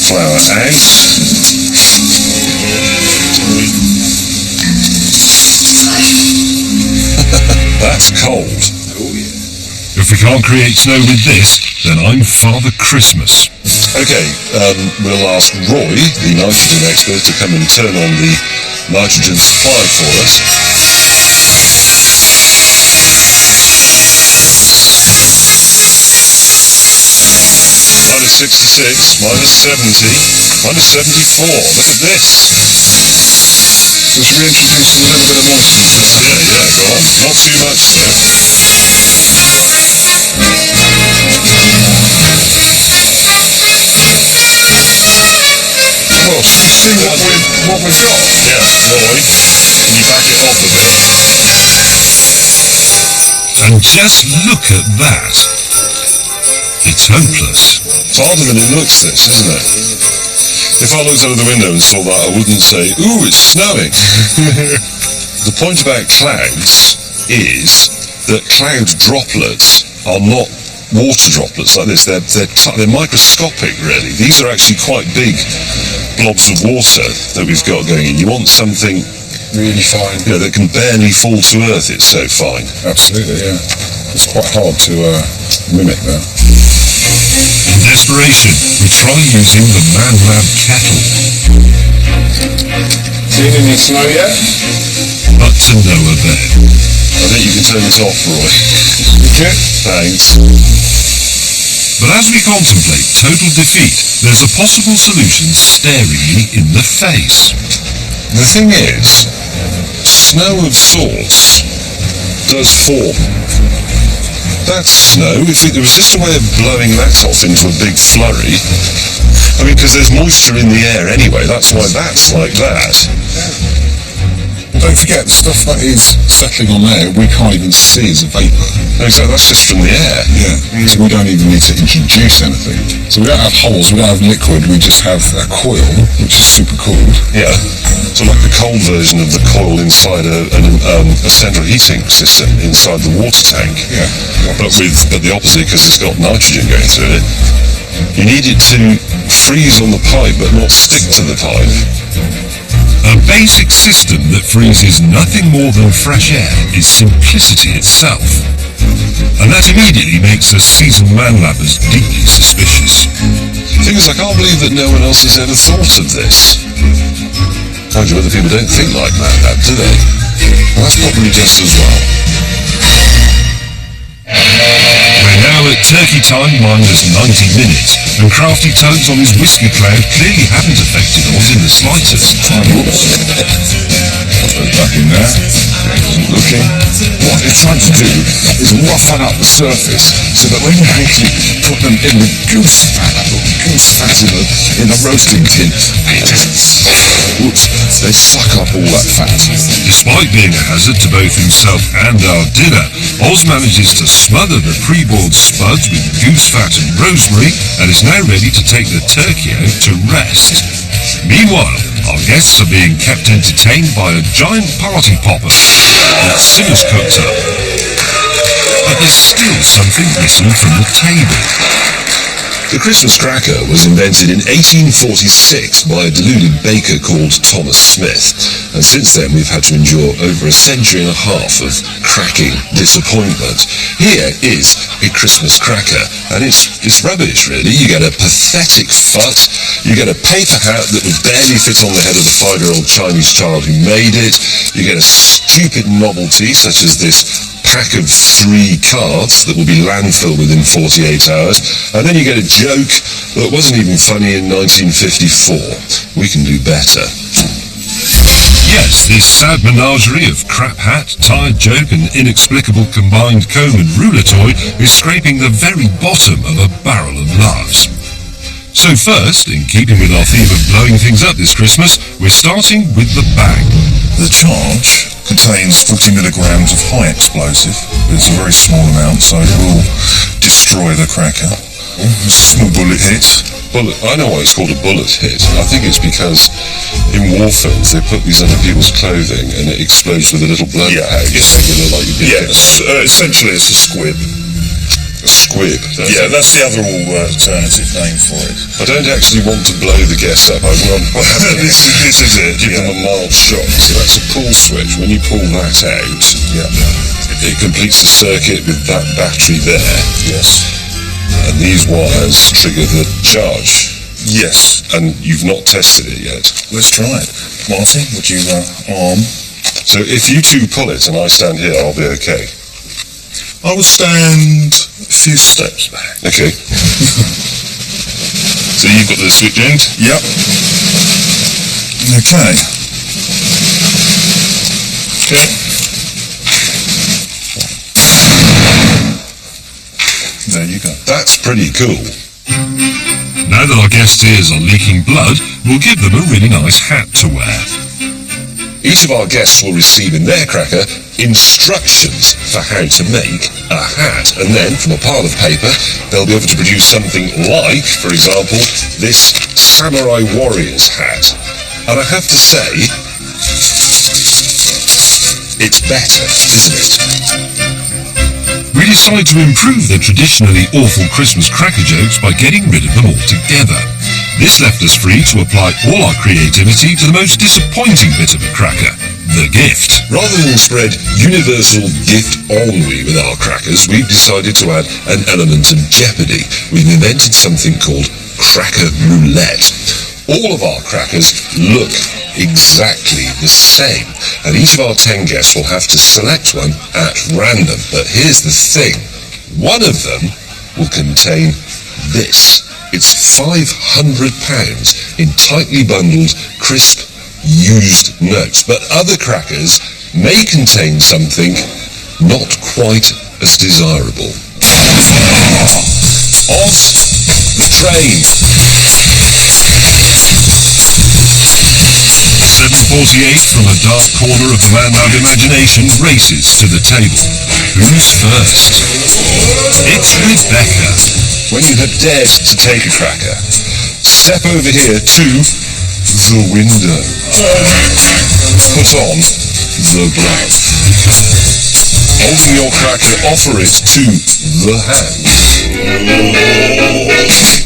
Flour out. That's cold. Oh yeah. If we can't create snow with this, then I'm Father Christmas. Okay, we'll ask Roy, the nitrogen expert, to come and turn on the nitrogen supply for us. Minus 66, minus 70, minus 74. Look at this. Just reintroduce a little bit of moisture. Yeah, go on. Not too much though. Well, see what we've got. Yeah, Roy, can you back it off a bit? And just look at that. It's hopeless. It's harder than it looks, this, isn't it? If I looked out of the window and saw that, I wouldn't say, ooh, it's snowing. The point about clouds is that cloud droplets are not water droplets like this. They're microscopic, really. These are actually quite big blobs of water that we've got going in. You want something Really fine. that can barely fall to earth. It's so fine. Absolutely, yeah. It's quite hard to mimic that. In desperation, we try using the ManLab kettle, Seen any snow yet? but to no avail. I think you can turn this off, Roy. Okay. Thanks. But as we contemplate total defeat, there's a possible solution staring me in the face. The thing is, snow of sorts does form. That's snow. If there was just a way of blowing that off into a big flurry, I mean, because there's moisture in the air anyway, that's why that's like that. Don't forget, the stuff that is settling on there, we can't even see as a vapour. Exactly, that's just from the air. Yeah, so we don't even need to introduce anything. So we don't have holes, we don't have liquid, we just have a coil, which is super cool. Yeah, so like the cold version of the coil inside a central heating system inside the water tank. Yeah. But the opposite, because it's got nitrogen going through it. You need it to freeze on the pipe but not stick to the pipe. A basic system that freezes nothing more than fresh air is simplicity itself. And that immediately makes us seasoned landlubbers deeply suspicious. Thing is, I can't believe that no one else has ever thought of this. Mind you, other people don't think like that, do they? Well, that's probably just as well. We're now at turkey time minus 90 minutes, and Crafty Toads on his whiskey cloud clearly haven't affected us in the slightest. Back in there, looking. What it's trying to do is roughen up the surface so that when you actually put them in the goose fat in the roasting tin, they suck up all that fat. Despite being a hazard to both himself and our dinner, Oz manages to smother the pre-boiled spuds with goose fat and rosemary and is now ready to take the turkey out to rest. Meanwhile, our guests are being kept entertained by a giant party popper that Simmers cooked up. But there's still something missing from the table. The Christmas cracker was invented in 1846 by a deluded baker called Thomas Smith, and since then we've had to endure over a century and a half of cracking disappointment. Here is a Christmas cracker, and it's rubbish really. You get a pathetic fut, you get a paper hat that would barely fit on the head of the 5-year-old Chinese child who made it, you get a stupid novelty such as this pack of 3 cards that will be landfill within 48 hours, and then you get a joke that wasn't even funny in 1954. We can do better. Yes, this sad menagerie of crap hat, tired joke and inexplicable combined comb and ruler toy is scraping the very bottom of a barrel of laughs. So first, in keeping with our theme of blowing things up this Christmas, we're starting with the bang. The charge contains 40 milligrams of high explosive. It's a very small amount, so it will destroy the cracker. A small bullet hit. I know why it's called a bullet hit. I think it's because in war films they put these under people's clothing and it explodes with a little blood pouch. Like Essentially it's a squib. A squib. That's the other alternative name for it. I don't actually want to blow the guests up. I want This is it. give them a mild shock. So that's a pull switch. When you pull that out, it completes the circuit with that battery there. Yes. And these wires trigger the charge. Yes. And you've not tested it yet. Let's try it. Martin, would you arm? So if you two pull it and I stand here, I'll be okay. I will stand a few steps back. Okay. So you've got the switch end? Yep. Okay. Okay. There you go. That's pretty cool. Now that our guests' ears are leaking blood, we'll give them a really nice hat to wear. Each of our guests will receive in their cracker instructions for how to make a hat, and then from a pile of paper they'll be able to produce something like, for example, this Samurai Warriors hat. And I have to say, it's better, isn't it? We decide to improve the traditionally awful Christmas cracker jokes by getting rid of them altogether. This left us free to apply all our creativity to the most disappointing bit of a cracker, the gift. Rather than spread universal gift ennui with our crackers, we've decided to add an element of jeopardy. We've invented something called Cracker Roulette. All of our crackers look exactly the same, and each of our 10 guests will have to select one at random. But here's the thing, one of them will contain this. It's £500 in tightly bundled, crisp, used notes. But other crackers may contain something not quite as desirable. Oz, the train. 7:48 from a dark corner of the man-made imagination races to the table. Who's first? It's Rebecca. When you have dared to take a cracker, step over here to the window. Put on the glove. Holding your cracker, offer it to the hand.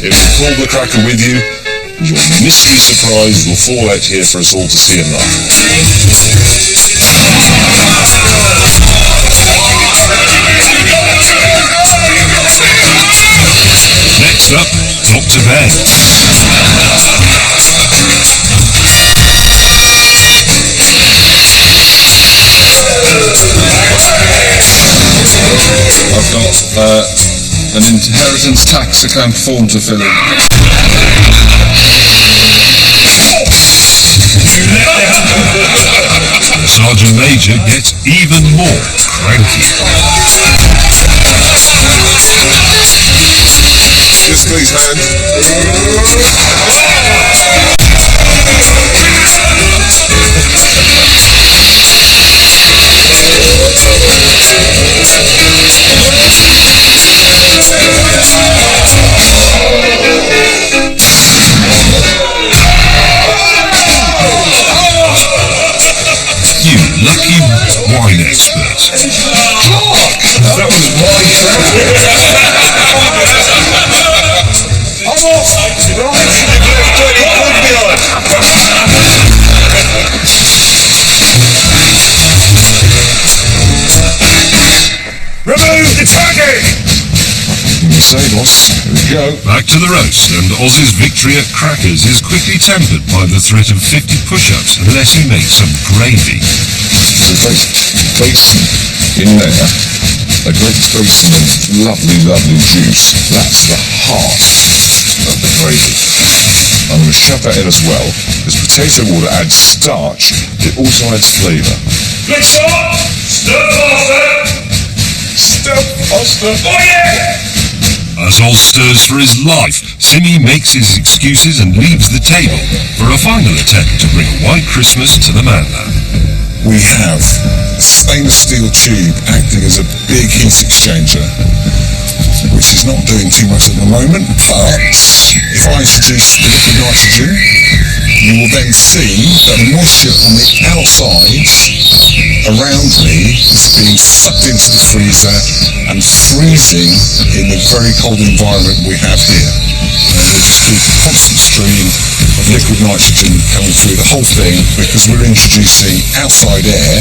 If you pull the cracker with you, your mystery surprise will fall out here for us all to see and laugh at. Next up, Dr. Ben. I've got an inheritance tax account form to fill in. The Sergeant Major gets even more cranky. Yes, please, hand. You lucky wine expert. That was my I'm off! Right, remove the turkey! You say, boss. Here we go. Back to the roast, and Oz's victory at Crackers is quickly tempered by the threat of 50 push-ups unless he makes some gravy. A great basin in there. A great basin of lovely, lovely juice. That's the heart of the gravy. I'm going to shove that in as well, because potato water adds starch. It also adds flavour. Good shot! Stir faster! Stir faster! Oh yeah! As Oz stirs for his life, Simmy makes his excuses and leaves the table for a final attempt to bring a white Christmas to the man-man. We have a stainless steel tube acting as a big heat exchanger, which is not doing too much at the moment, but if I introduce the liquid nitrogen, you will then see that the moisture on the outside around me is being sucked into the freezer and freezing in the very cold environment we have here. We'll just keep a constant stream of liquid nitrogen coming through the whole thing because we're introducing outside air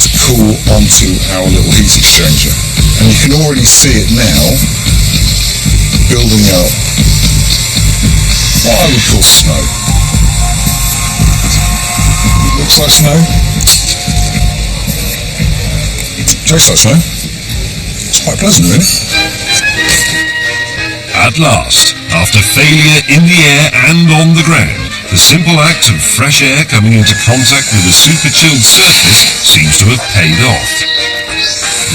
to cool onto our little heat exchanger. And you can already see it now building up what I would call snow. Looks like snow. Tastes like snow. It's quite pleasant, really. At last, after failure in the air and on the ground, the simple act of fresh air coming into contact with a super chilled surface seems to have paid off.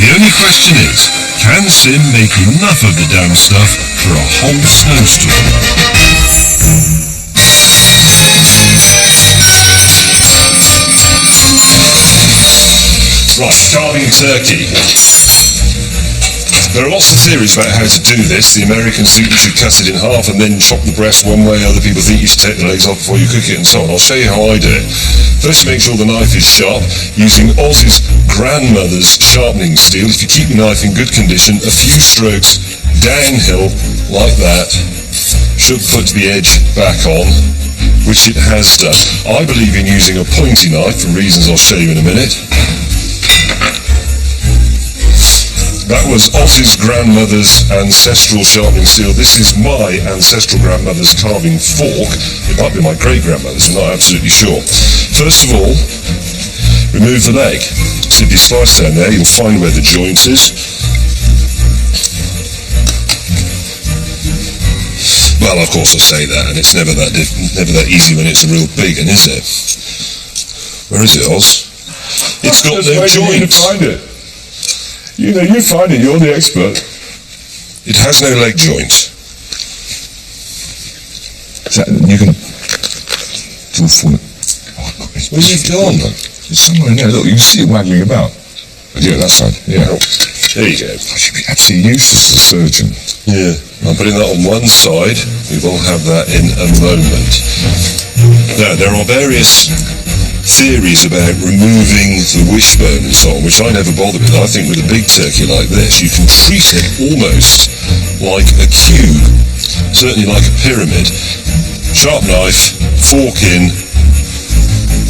The only question is, can Sim make enough of the damn stuff for a whole snowstorm? Right, carving turkey. There are lots of theories about how to do this. The Americans think you should cut it in half and then chop the breast one way. Other people think you should take the legs off before you cook it and so on. I'll show you how I do it. First, you make sure the knife is sharp, using Oz's grandmother's sharpening steel. If you keep your knife in good condition, a few strokes downhill like that should put the edge back on, which it has done. I believe in using a pointy knife for reasons I'll show you in a minute. That was Oz's grandmother's ancestral sharpening steel. This is my ancestral grandmother's carving fork. It might be my great-grandmother's, I'm not absolutely sure. First of all, remove the leg. Simply slice down there, you'll find where the joint is. Well, of course I say that, and it's never that easy when it's a real big one, is it? Where is it, Oz? It's got no joint. Find it. You know, you find it, you're the expert. It has no leg joint. You can It's all full of... Where's he gone? It's somewhere in there. Look, you can see it waggling about. Yeah, that side. Yeah. There you go. I should be absolutely useless as a surgeon. Yeah, I'm putting that on one side. We will have that in a moment. Now, there are various theories about removing the wishbone and so on, which I never bother with. I think with a big turkey like this, you can treat it almost like a cube, certainly like a pyramid. Sharp knife, fork in,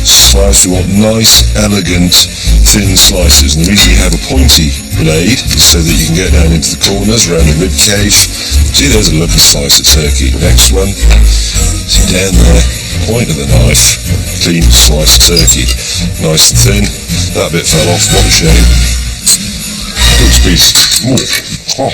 slice. We want nice, elegant, thin slices. And the reason you have a pointy blade is so that you can get down into the corners around the rib cage. See, there's a lovely slice of turkey. Next one, see down there, point of the knife, clean sliced turkey, nice and thin. That bit fell off. What a shame. Looks beast. Oh.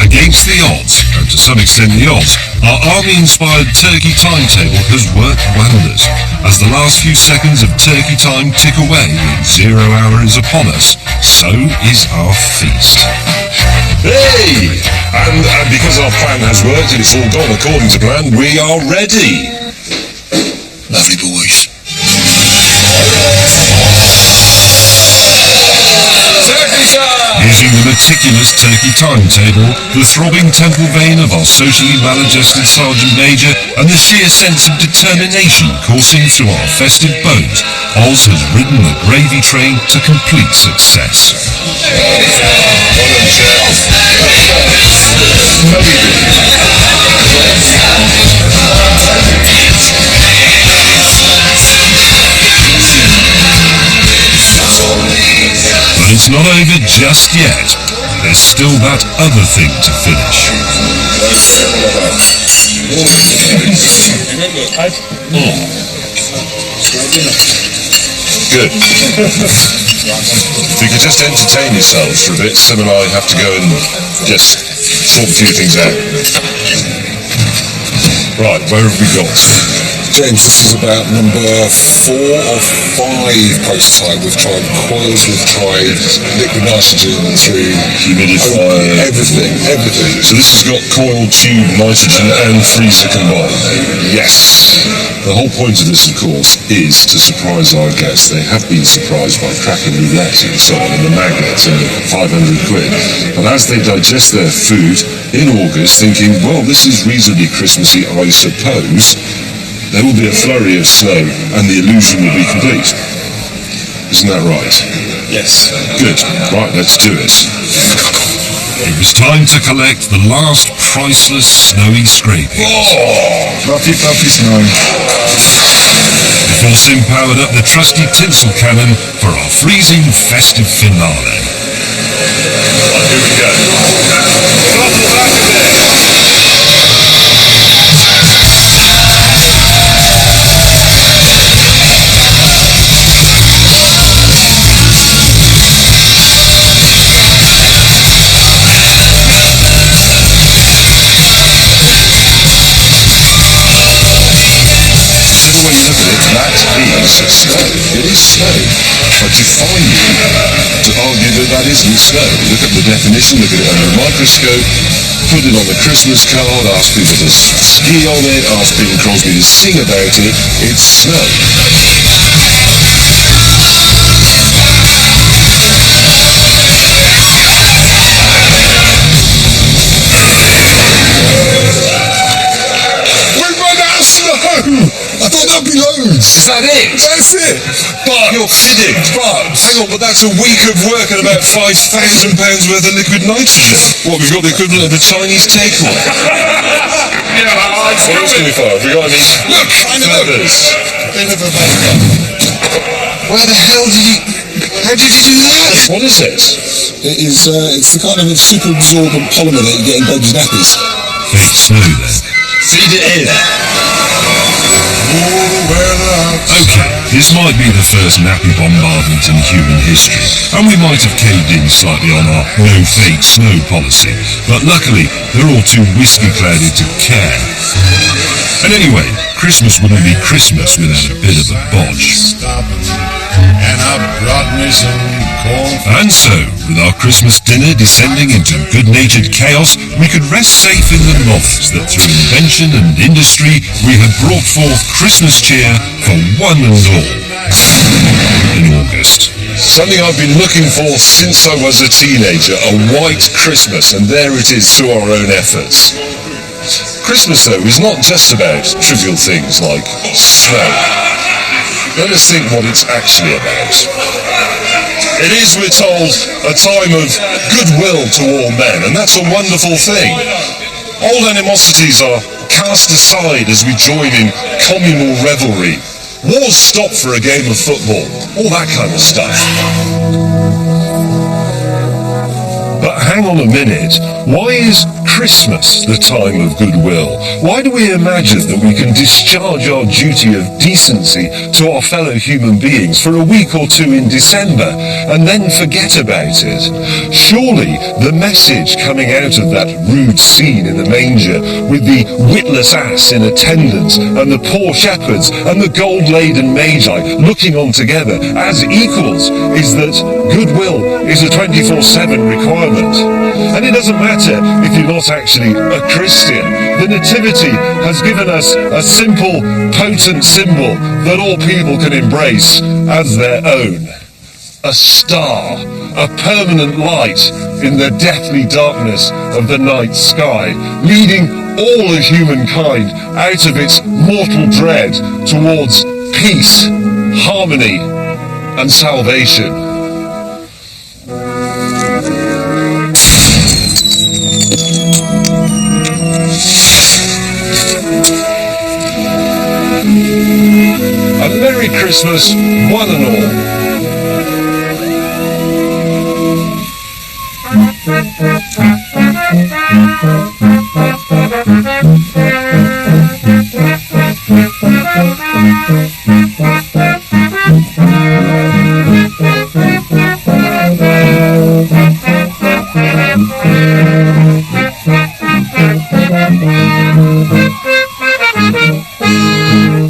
Against the odds, and to some extent the odds, our army-inspired turkey timetable has worked wonders. As the last few seconds of turkey time tick away and 0 hour is upon us, so is our feast. Hey! And because our plan has worked and it's all gone according to plan, we are ready. Lovely boys. Using the meticulous turkey timetable, the throbbing temple vein of our socially maladjusted Sergeant Major, and the sheer sense of determination coursing through our festive bones, Oz has ridden the gravy train to complete success. But it's not over just yet. There's still that other thing to finish. Good. If you could just entertain yourselves for a bit, Sim and I have to go and just sort a few things out. Right, where have we got? James, this is about number 4 or 5 prototype. We've tried coils, we've tried liquid nitrogen through Humidifier. everything. So this has got coil, tube, nitrogen and freezer combined. Yes. The whole point of this, of course, is to surprise our guests. They have been surprised by cracking roulette and so on, and the magnets and the 500 quid. But as they digest their food in August, thinking, well, this is reasonably Christmassy, I suppose, there will be a flurry of snow and the illusion will be complete. Isn't that right? Yes. Good. Right, let's do it. It was time to collect the last priceless snowy scrapings. Oh, fluffy snow. Before Sim powered up the trusty tinsel cannon for our freezing festive finale. Right, here we go. Throttle back a bit. That is snow. It is snow. But define you to argue that that isn't snow. Look at the definition, look at it under a microscope, put it on a Christmas card, ask people to ski on it, ask Bing Crosby to sing about it. It's snow. I thought that'd be loads. Is that it? That's it. But you're kidding. But Hang on, but that's a week of work and about £5,000 worth of liquid nitrogen. What, we've got the equivalent of a Chinese takeaway. What else can we find? Have we got any feathers? bit of a vapor. Where the hell did you... How did you do that? What is it? It is. It's the kind of super absorbent polymer that you get in babies' nappies. Fake snow then. Feed it in. Okay, this might be the first nappy bombardment in human history, and we might have caved in slightly on our no fake snow policy, but luckily they're all too whiskey-clouded to care. And anyway, Christmas wouldn't be Christmas without a bit of a bodge. And I brought me some And so, with our Christmas dinner descending into good-natured chaos, we could rest safe in the knowledge that through invention and industry, we had brought forth Christmas cheer for one and all. In August. Something I've been looking for since I was a teenager, a white Christmas, and there it is through our own efforts. Christmas, though, is not just about trivial things like snow. Let us think what it's actually about. It is, we're told, a time of goodwill to all men, and that's a wonderful thing. Old animosities are cast aside as we join in communal revelry. Wars stop for a game of football, all that kind of stuff. But hang on a minute, why is Christmas the time of goodwill? Why do we imagine that we can discharge our duty of decency to our fellow human beings for a week or two in December and then forget about it? Surely the message coming out of that rude scene in the manger with the witless ass in attendance and the poor shepherds and the gold-laden magi looking on together as equals is that goodwill is a 24/7 requirement. And it doesn't matter if you're not actually a Christian. The Nativity has given us a simple, potent symbol that all people can embrace as their own. A star, a permanent light in the deathly darkness of the night sky, leading all of humankind out of its mortal dread towards peace, harmony, and salvation. A Merry Christmas, one and all.